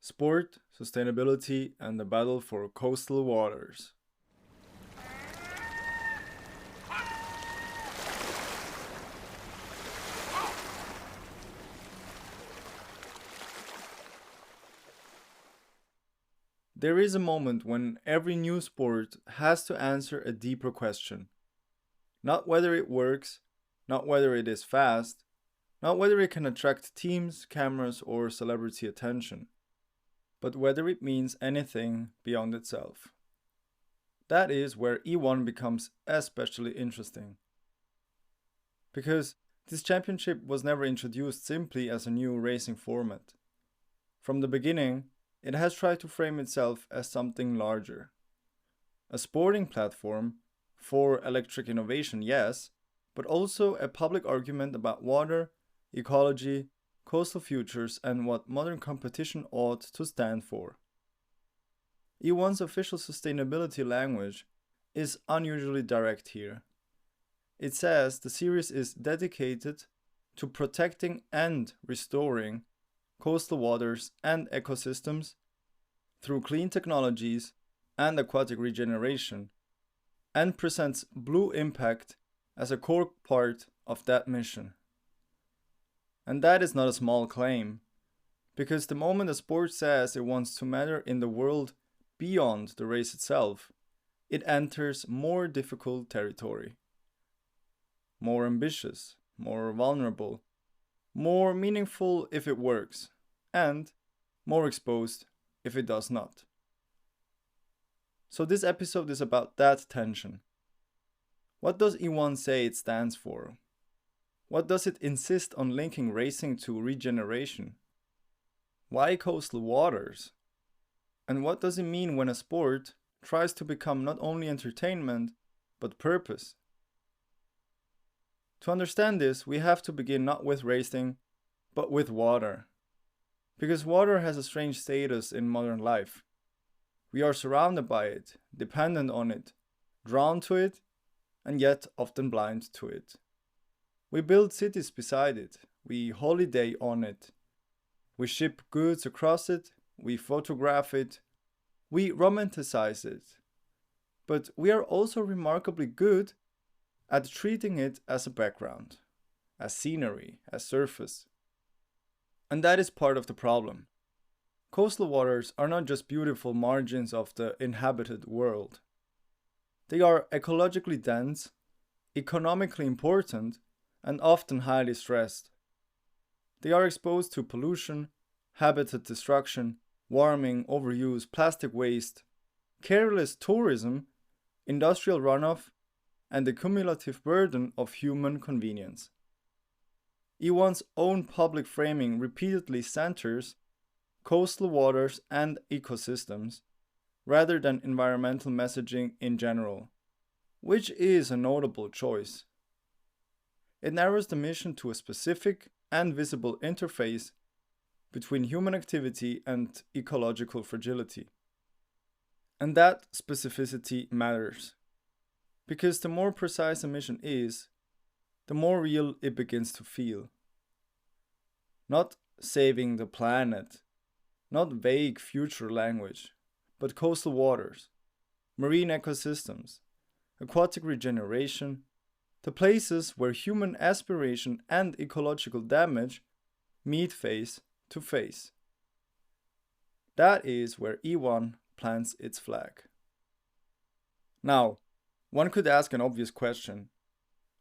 Sport, sustainability, and the battle for coastal waters. There is a moment when every new sport has to answer a deeper question. Not whether it works, not whether it is fast, not whether it can attract teams, cameras, or celebrity attention, but whether it means anything beyond itself. That is where E1 becomes especially interesting. Because this championship was never introduced simply as a new racing format. From the beginning, it has tried to frame itself as something larger. A sporting platform for electric innovation, yes, but also a public argument about water, ecology, coastal futures, and what modern competition ought to stand for. E1's official sustainability language is unusually direct here. It says the series is dedicated to protecting and restoring coastal waters and ecosystems through clean technologies and aquatic regeneration, and presents Blue Impact as a core part of that mission. And that is not a small claim, because the moment a sport says it wants to matter in the world beyond the race itself, it enters more difficult territory. More ambitious, more vulnerable, more meaningful if it works, and more exposed if it does not. So this episode is about that tension. What does E1 say it stands for? What does it insist on linking racing to regeneration? Why coastal waters? And what does it mean when a sport tries to become not only entertainment, but purpose? To understand this, we have to begin not with racing, but with water. Because water has a strange status in modern life. We are surrounded by it, dependent on it, drawn to it, and yet often blind to it. We build cities beside it, we holiday on it, we ship goods across it, we photograph it, we romanticize it. But we are also remarkably good at treating it as a background, as scenery, as surface. And that is part of the problem. Coastal waters are not just beautiful margins of the inhabited world. They are ecologically dense, economically important, and often highly stressed. They are exposed to pollution, habitat destruction, warming, overuse, plastic waste, careless tourism, industrial runoff, and the cumulative burden of human convenience. E1's own public framing repeatedly centers coastal waters and ecosystems rather than environmental messaging in general, which is a notable choice. It narrows the mission to a specific and visible interface between human activity and ecological fragility. And that specificity matters, because the more precise a mission is, the more real it begins to feel. Not saving the planet, not vague future language, but coastal waters, marine ecosystems, aquatic regeneration, the places where human aspiration and ecological damage meet face to face. That is where E1 plants its flag. Now, one could ask an obvious question.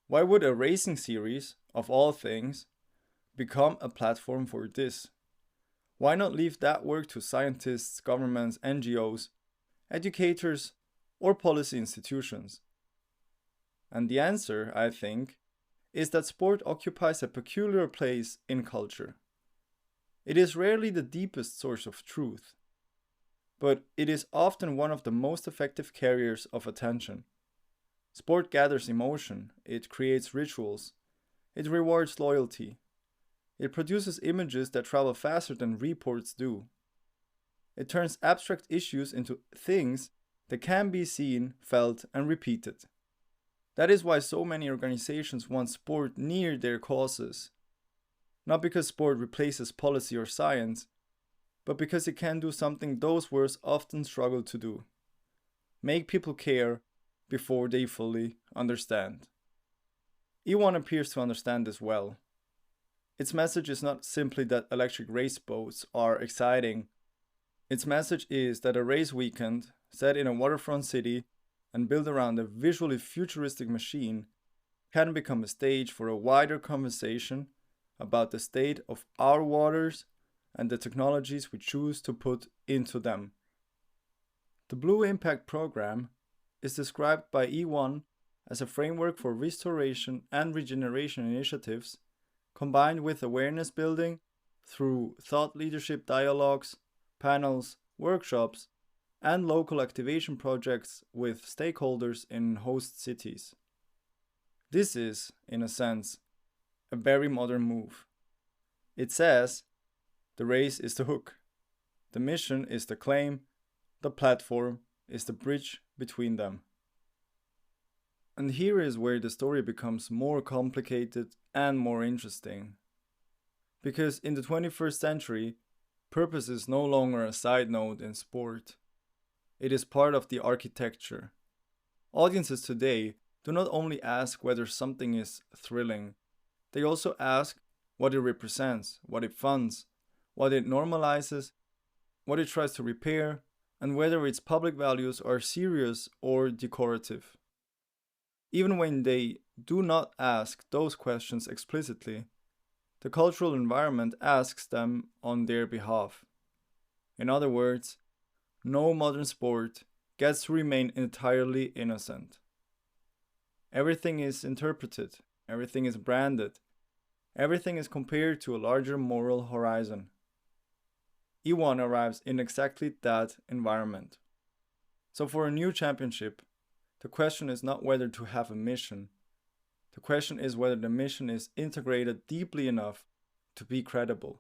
Why would a racing series, of all things, become a platform for this? Why not leave that work to scientists, governments, NGOs, educators, or policy institutions? And the answer, I think, is that sport occupies a peculiar place in culture. It is rarely the deepest source of truth, but it is often one of the most effective carriers of attention. Sport gathers emotion, it creates rituals, it rewards loyalty, it produces images that travel faster than reports do. It turns abstract issues into things that can be seen, felt, and repeated. That is why so many organizations want sport near their causes. Not because sport replaces policy or science, but because it can do something those words often struggle to do: make people care before they fully understand. E1 appears to understand this well. Its message is not simply that electric race boats are exciting. Its message is that a race weekend, set in a waterfront city and built around a visually futuristic machine, can become a stage for a wider conversation about the state of our waters and the technologies we choose to put into them. The Blue Impact Program is described by E1 as a framework for restoration and regeneration initiatives, combined with awareness building through thought leadership dialogues, panels, workshops, and local activation projects with stakeholders in host cities. This is, in a sense, a very modern move. It says the race is the hook, the mission is the claim, the platform is the bridge between them. And here is where the story becomes more complicated and more interesting. Because in the 21st century, purpose is no longer a side note in sport. It is part of the architecture. Audiences today do not only ask whether something is thrilling, they also ask what it represents, what it funds, what it normalizes, what it tries to repair, and whether its public values are serious or decorative. Even when they do not ask those questions explicitly, the cultural environment asks them on their behalf. In other words, no modern sport gets to remain entirely innocent. Everything is interpreted, everything is branded, everything is compared to a larger moral horizon. E1 arrives in exactly that environment. So for a new championship, the question is not whether to have a mission. The question is whether the mission is integrated deeply enough to be credible.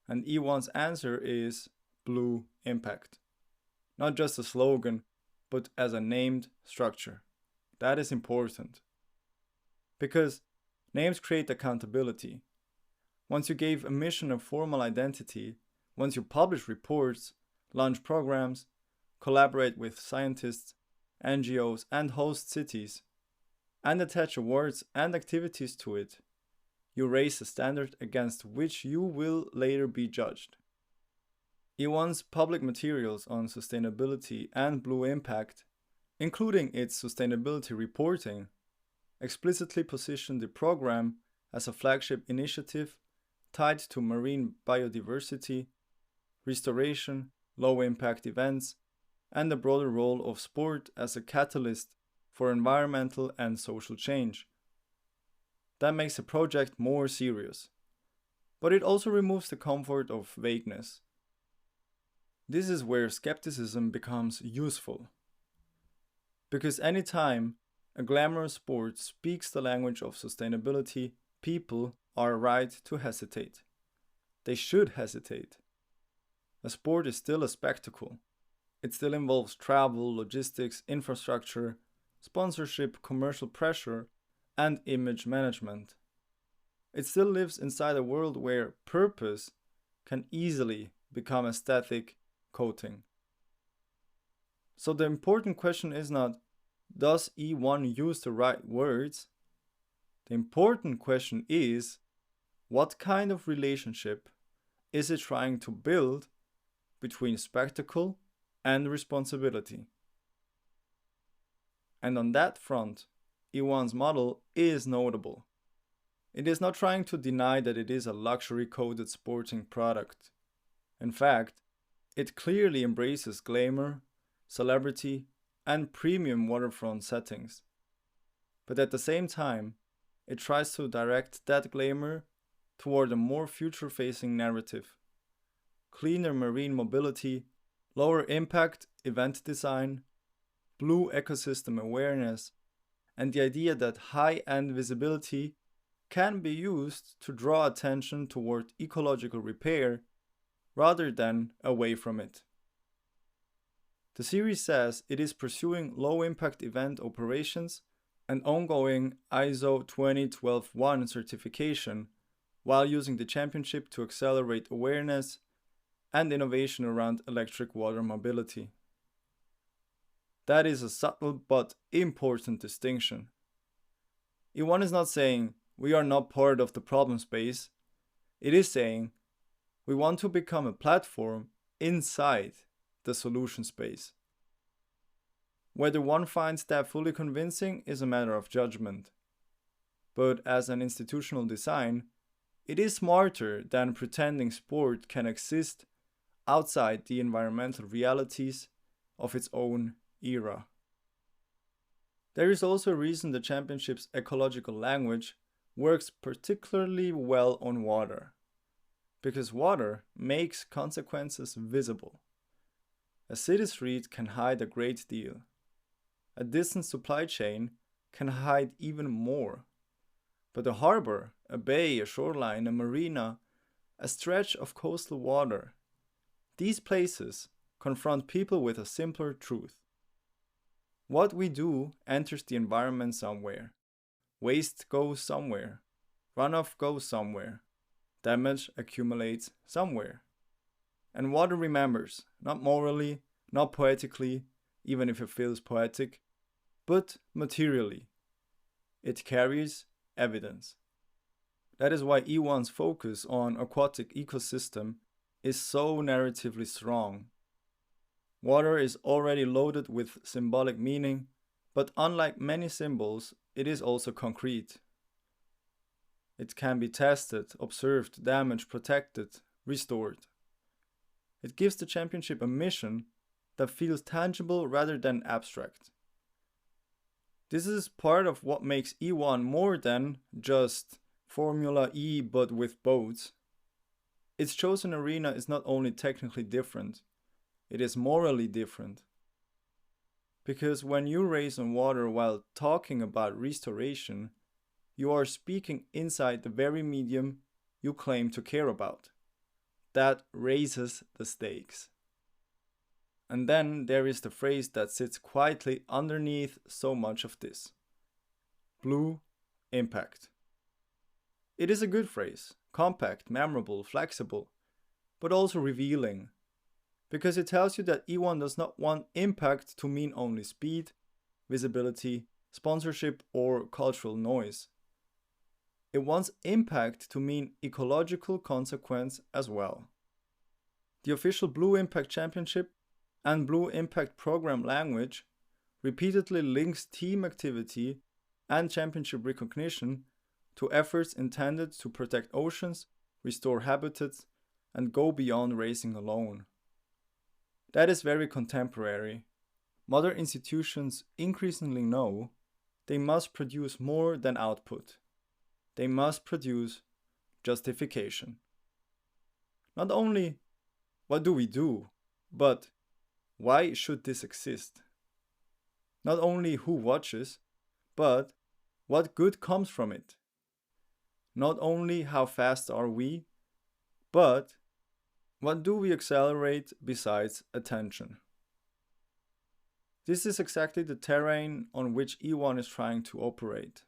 And E1's answer is Blue Impact. Not just a slogan, but as a named structure. That is important. Because names create accountability. Once you gave a mission a formal identity, once you publish reports, launch programs, collaborate with scientists, NGOs, and host cities, and attach awards and activities to it, you raise a standard against which you will later be judged. E1's public materials on sustainability and Blue Impact, including its sustainability reporting, explicitly position the program as a flagship initiative tied to marine biodiversity, restoration, low-impact events, and the broader role of sport as a catalyst for environmental and social change. That makes the project more serious, but it also removes the comfort of vagueness. This is where skepticism becomes useful. Because anytime a glamorous sport speaks the language of sustainability, people are right to hesitate. They should hesitate. A sport is still a spectacle. It still involves travel, logistics, infrastructure, sponsorship, commercial pressure, and image management. It still lives inside a world where purpose can easily become aesthetic coating. So the important question is not, does E1 use the right words? The important question is, what kind of relationship is it trying to build between spectacle and responsibility? And on that front, E1's model is notable. It is not trying to deny that it is a luxury-coded sporting product. In fact, it clearly embraces glamour, celebrity, and premium waterfront settings. But at the same time, it tries to direct that glamour toward a more future-facing narrative. Cleaner marine mobility, lower impact event design, blue ecosystem awareness, and the idea that high-end visibility can be used to draw attention toward ecological repair rather than away from it. The series says it is pursuing low-impact event operations and ongoing ISO 20121 certification while using the championship to accelerate awareness, and innovation around electric water mobility. That is a subtle but important distinction. E1 is not saying we are not part of the problem space, it is saying we want to become a platform inside the solution space. Whether one finds that fully convincing is a matter of judgment. But as an institutional design, it is smarter than pretending sport can exist outside the environmental realities of its own era. There is also a reason the championship's ecological language works particularly well on water. Because water makes consequences visible. A city street can hide a great deal. A distant supply chain can hide even more. But a harbor, a bay, a shoreline, a marina, a stretch of coastal water, these places confront people with a simpler truth. What we do enters the environment somewhere. Waste goes somewhere. Runoff goes somewhere. Damage accumulates somewhere. And water remembers, not morally, not poetically, even if it feels poetic, but materially. It carries evidence. That is why E1's focus on aquatic ecosystem is so narratively strong. Water is already loaded with symbolic meaning, but unlike many symbols, it is also concrete. It can be tested, observed, damaged, protected, restored. It gives the championship a mission that feels tangible rather than abstract. This is part of what makes E1 more than just Formula E but with boats. Its chosen arena is not only technically different, it is morally different. Because when you race on water while talking about restoration, you are speaking inside the very medium you claim to care about. That raises the stakes. And then there is the phrase that sits quietly underneath so much of this. Blue impact. It is a good phrase, compact, memorable, flexible, but also revealing. Because it tells you that E1 does not want impact to mean only speed, visibility, sponsorship, or cultural noise. It wants impact to mean ecological consequence as well. The official Blue Impact Championship and Blue Impact Program language repeatedly links team activity and championship recognition to efforts intended to protect oceans, restore habitats, and go beyond racing alone. That is very contemporary. Modern institutions increasingly know they must produce more than output. They must produce justification. Not only what do we do, but why should this exist? Not only who watches, but what good comes from it? Not only how fast are we, but what do we accelerate besides attention? This is exactly the terrain on which E1 is trying to operate.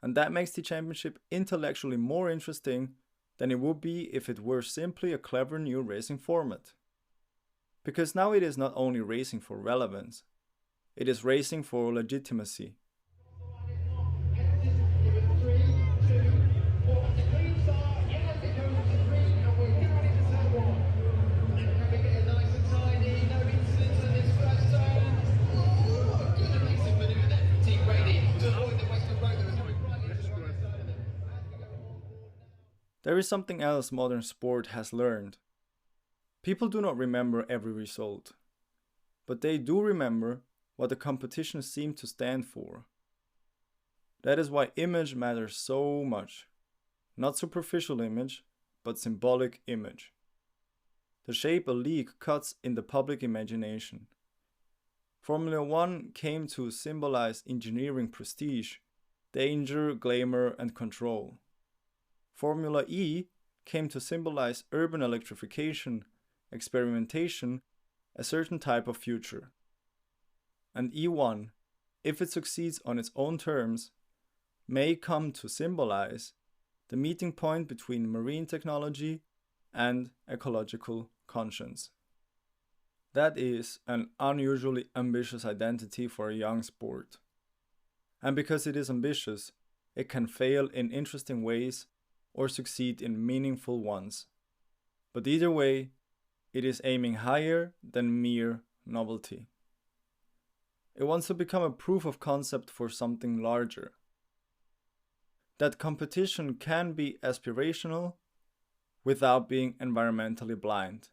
And that makes the championship intellectually more interesting than it would be if it were simply a clever new racing format. Because now it is not only racing for relevance, it is racing for legitimacy. There is something else modern sport has learned. People do not remember every result, but they do remember what the competition seemed to stand for. That is why image matters so much. Not superficial image, but symbolic image. The shape a league cuts in the public imagination. Formula 1 came to symbolize engineering prestige, danger, glamour, and control. Formula E came to symbolize urban electrification, experimentation, a certain type of future. And E1, if it succeeds on its own terms, may come to symbolize the meeting point between marine technology and ecological conscience. That is an unusually ambitious identity for a young sport. And because it is ambitious, it can fail in interesting ways or succeed in meaningful ones. But either way, it is aiming higher than mere novelty. It wants to become a proof of concept for something larger. That competition can be aspirational without being environmentally blind.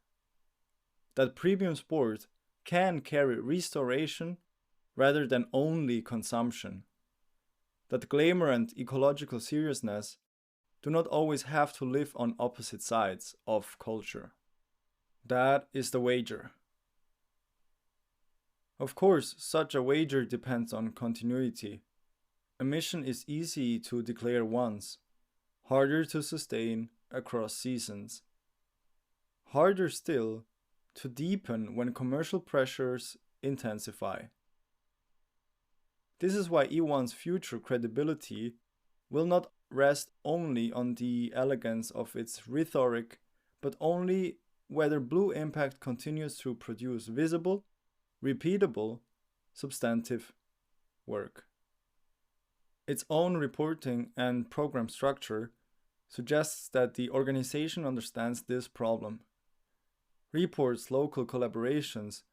That premium sport can carry restoration rather than only consumption. That glamour and ecological seriousness do not always have to live on opposite sides of culture. That is the wager. Of course, such a wager depends on continuity. A mission is easy to declare once, harder to sustain across seasons. Harder still to deepen when commercial pressures intensify. This is why E1's future credibility will not rest only on the elegance of its rhetoric, but only whether Blue Impact continues to produce visible, repeatable, substantive work. Its own reporting and program structure suggests that the organization understands this problem. Reports local collaborations,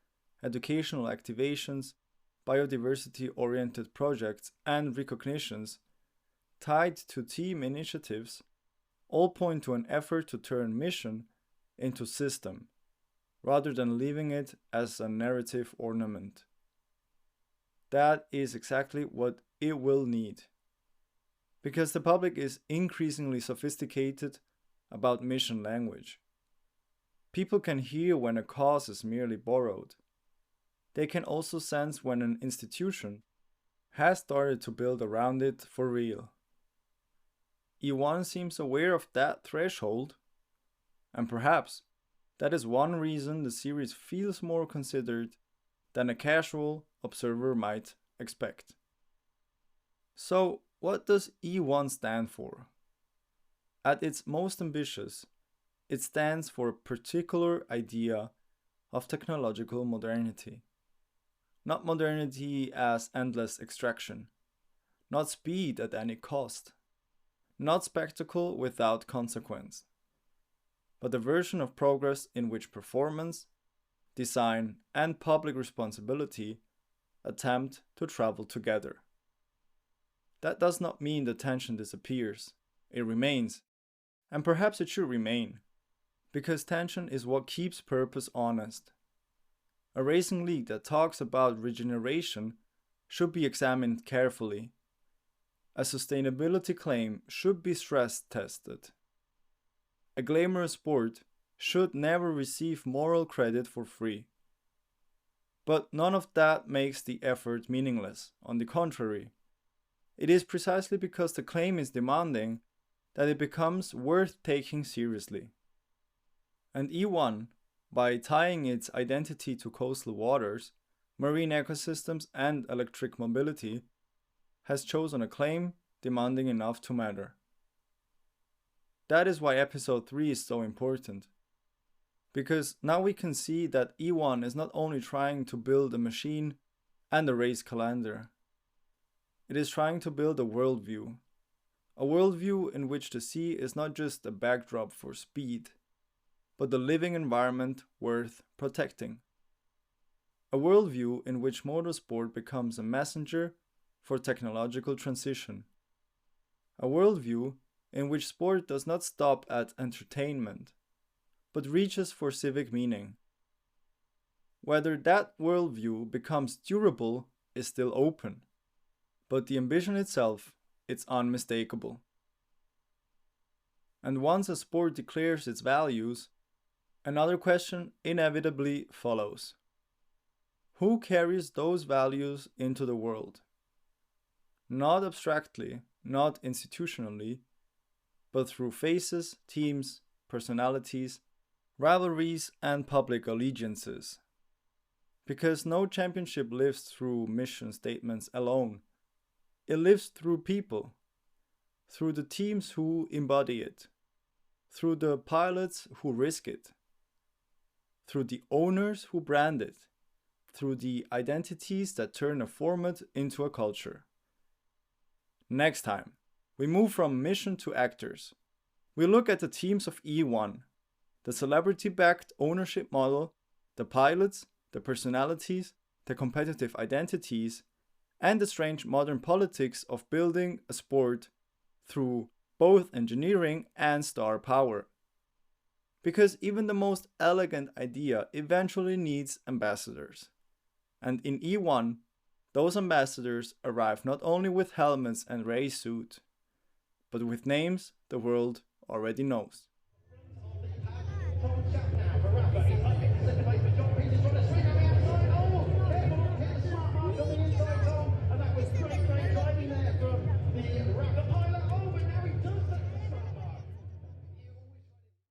educational activations, biodiversity-oriented projects, and recognitions tied to team initiatives all point to an effort to turn mission into system, rather than leaving it as a narrative ornament. That is exactly what it will need. Because the public is increasingly sophisticated about mission language. People can hear when a cause is merely borrowed. They can also sense when an institution has started to build around it for real. E1 seems aware of that threshold, and perhaps that is one reason the series feels more considered than a casual observer might expect. So, what does E1 stand for? At its most ambitious, it stands for a particular idea of technological modernity. Not modernity as endless extraction, not speed at any cost, not spectacle without consequence, but a version of progress in which performance, design, and public responsibility attempt to travel together. That does not mean the tension disappears. It remains, and perhaps it should remain, because tension is what keeps purpose honest. A racing league that talks about regeneration should be examined carefully. A sustainability claim should be stress tested. A glamorous sport should never receive moral credit for free. But none of that makes the effort meaningless. On the contrary, it is precisely because the claim is demanding that it becomes worth taking seriously. And E1, by tying its identity to coastal waters, marine ecosystems, and electric mobility, has chosen a claim demanding enough to matter. That is why episode 3 is so important. Because now we can see that E1 is not only trying to build a machine and a race calendar. It is trying to build a worldview. A worldview in which the sea is not just a backdrop for speed, but the living environment worth protecting. A worldview in which motorsport becomes a messenger for technological transition. A worldview in which sport does not stop at entertainment, but reaches for civic meaning. Whether that worldview becomes durable is still open, but the ambition itself, it's unmistakable. And once a sport declares its values, another question inevitably follows. Who carries those values into the world? Not abstractly, not institutionally, but through faces, teams, personalities, rivalries, and public allegiances. Because no championship lives through mission statements alone. It lives through people, through the teams who embody it, through the pilots who risk it, through the owners who brand it, through the identities that turn a format into a culture. Next time, we move from mission to actors. We look at the teams of E1, the celebrity-backed ownership model, the pilots, the personalities, the competitive identities, and the strange modern politics of building a sport through both engineering and star power. Because even the most elegant idea eventually needs ambassadors. And in E1, those ambassadors arrive not only with helmets and race suits, but with names the world already knows.